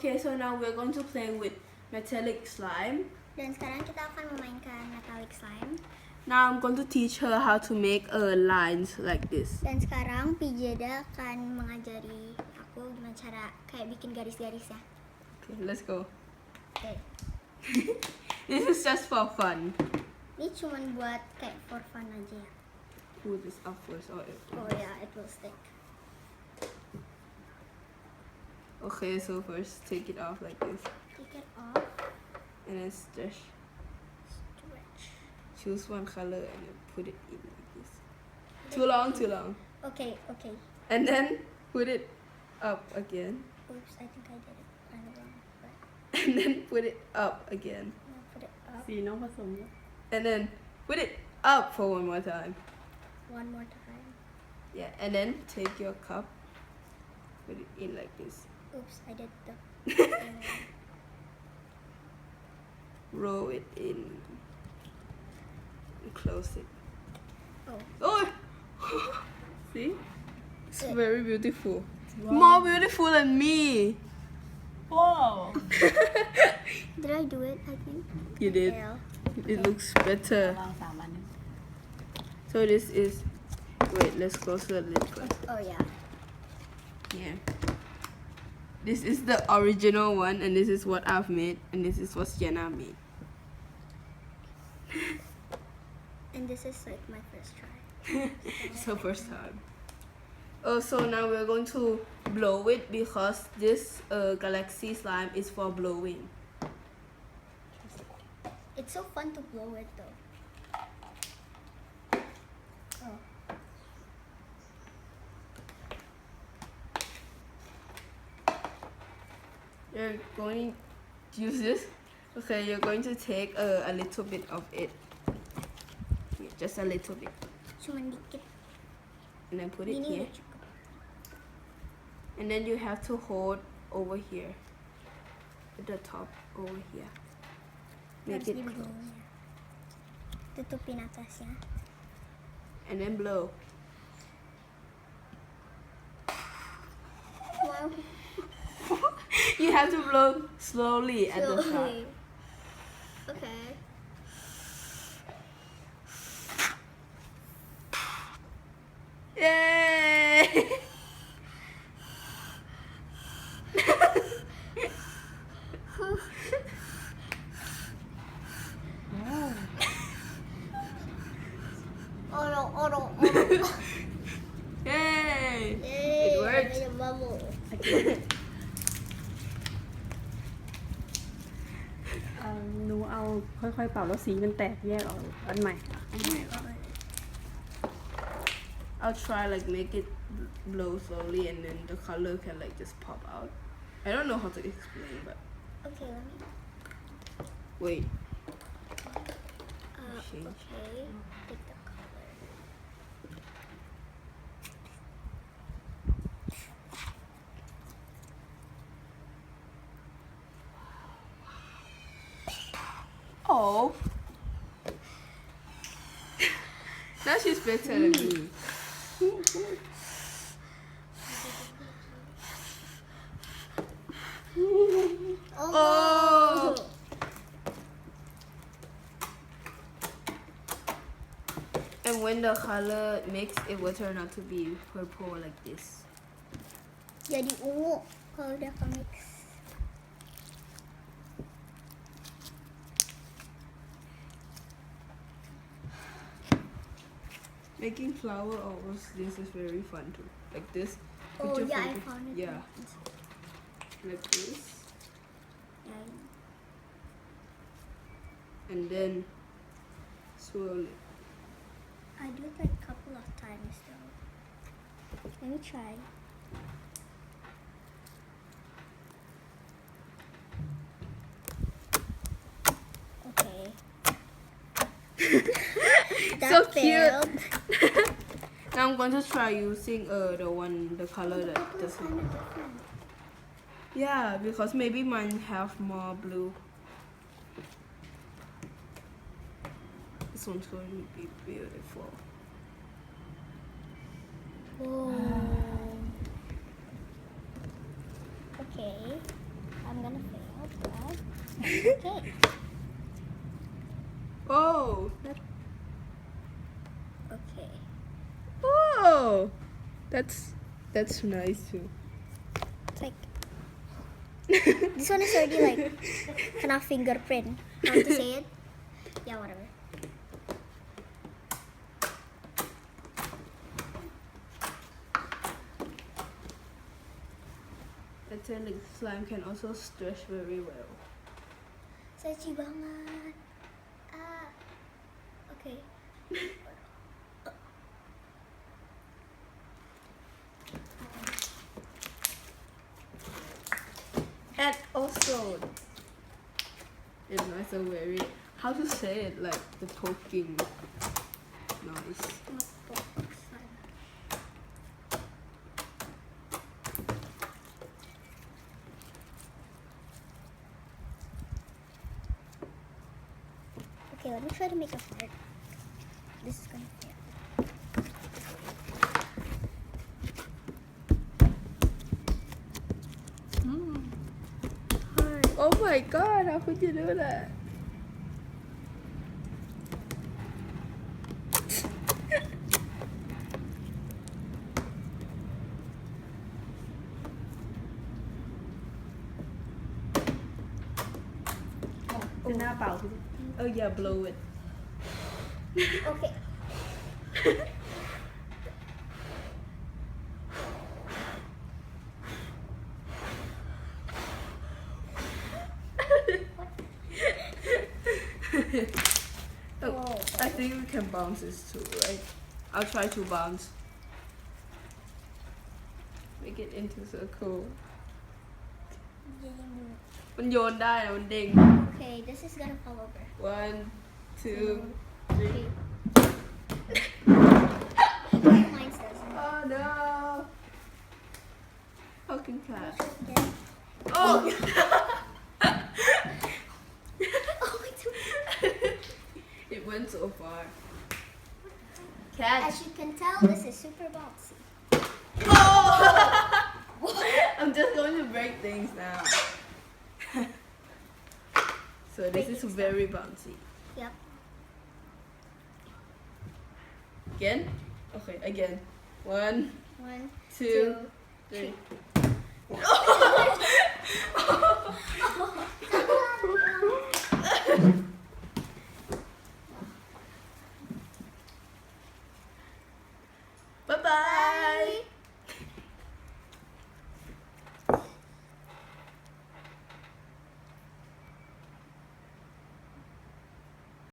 Okay, so now we're going to play with metallic slime. Dan sekarang kita akan memainkan metallic slime. Now I'm going to teach her how to make lines like this. Dan sekarang Pijeda akan mengajari aku gimana cara kayak bikin garis-garisnya. Okay, let's go. Okay. This is just for fun. Ini cuma buat kayak for fun aja ya. Put this up first. Oh yeah, it will stick. Okay, so first take it off like this. Take it off. And then stretch. Choose one color and then put it in like this. Too long. Okay. And then put it up again. Oops, I think I did it wrong. But And then put it up again. I'll put it up สีน้องผสม And then put it up for one more time. one more time. Yeah, and then take your cup, put it in like this. Oops, I did the Roll it in. And close it. Oh. See? It's Good. very beautiful. Wow. More beautiful than me. ว้าว Did I do it? I think. You did. Yeah. It looks better. วาง3 อัน So this is. Wait, let's go to the lid first. Oh yeah. Yeah. This is the original one, and this is what I've made, and this is what Sienna made. And this is like my first try. It's her first time. Oh, so now we're going to blow it because this galaxy slime is for blowing. It's so fun to blow it though. Oh. You're going to use this? Okay, you're going to take a little bit of it. Yeah, just a little bit. Cuman dikit. And then put it Ini here. udah cukup. And then you have to hold over here. At the top, over here. Make Harus it dibegini close. ya. Tutupin atasnya. And then blow. Wow. You have to blow slowly at the start. Slowly. Okay. Yay! Oh. Yay! Yay, It worked. I made a bubble. หนูเอาค่อยๆเป่าแล้วสีมันแตกแยกออกอันใหม่ I'll try like make it blow slowly and then the color can like just pop out. I don't know how to explain, but Okay, let me. wait. Okay. Change. Pick the color. Oh. Now she's better than me. Oh. And when the color mix, it will turn out to be purple like this. Jadi ungu kalau udah ke mix. Making flower almost this is very fun too. Like this. Put Oh your yeah, I finger- found it. Yeah, like this. Yeah. And then swirl it. I do it like a couple of times though. Let me try. Okay. That So cute. failed. Now I'm going to try using the color that Purple is doesn't. kind of different. Yeah, because maybe mine have more blue. This one's going to be beautiful. Whoa. Okay. I'm gonna fail, but okay. Oh, Okay. oh, that's nice too. It's like this one is already like kena fingerprint. How to say it? Yeah, whatever. Acrylic slime can also stretch very well. Stretchy banget. Ah. Okay. And also, it's also very, how to say it, like the poking noise. Okay, let me try to make a heart. This is gonna fail. Heart. Oh my god, how could you do that? Trên hna bảo thì Oh yeah, blow it. Okay. Oh, I think we can bounce this too, right? I'll try to bounce. Make it into circle. มันโยนได้นะมันเด้ง Okay, this is gonna fall over. 1, 2, 3. Mine doesn't. Oh no! Poking cat. Again. Oh! Oh, it's It went so far. As Catch! you can tell, this is super bouncy. Oh! I'm just going to break things now. So this is very bouncy. Yep. Again? Okay, again. 1, 1, 2, 3. Oh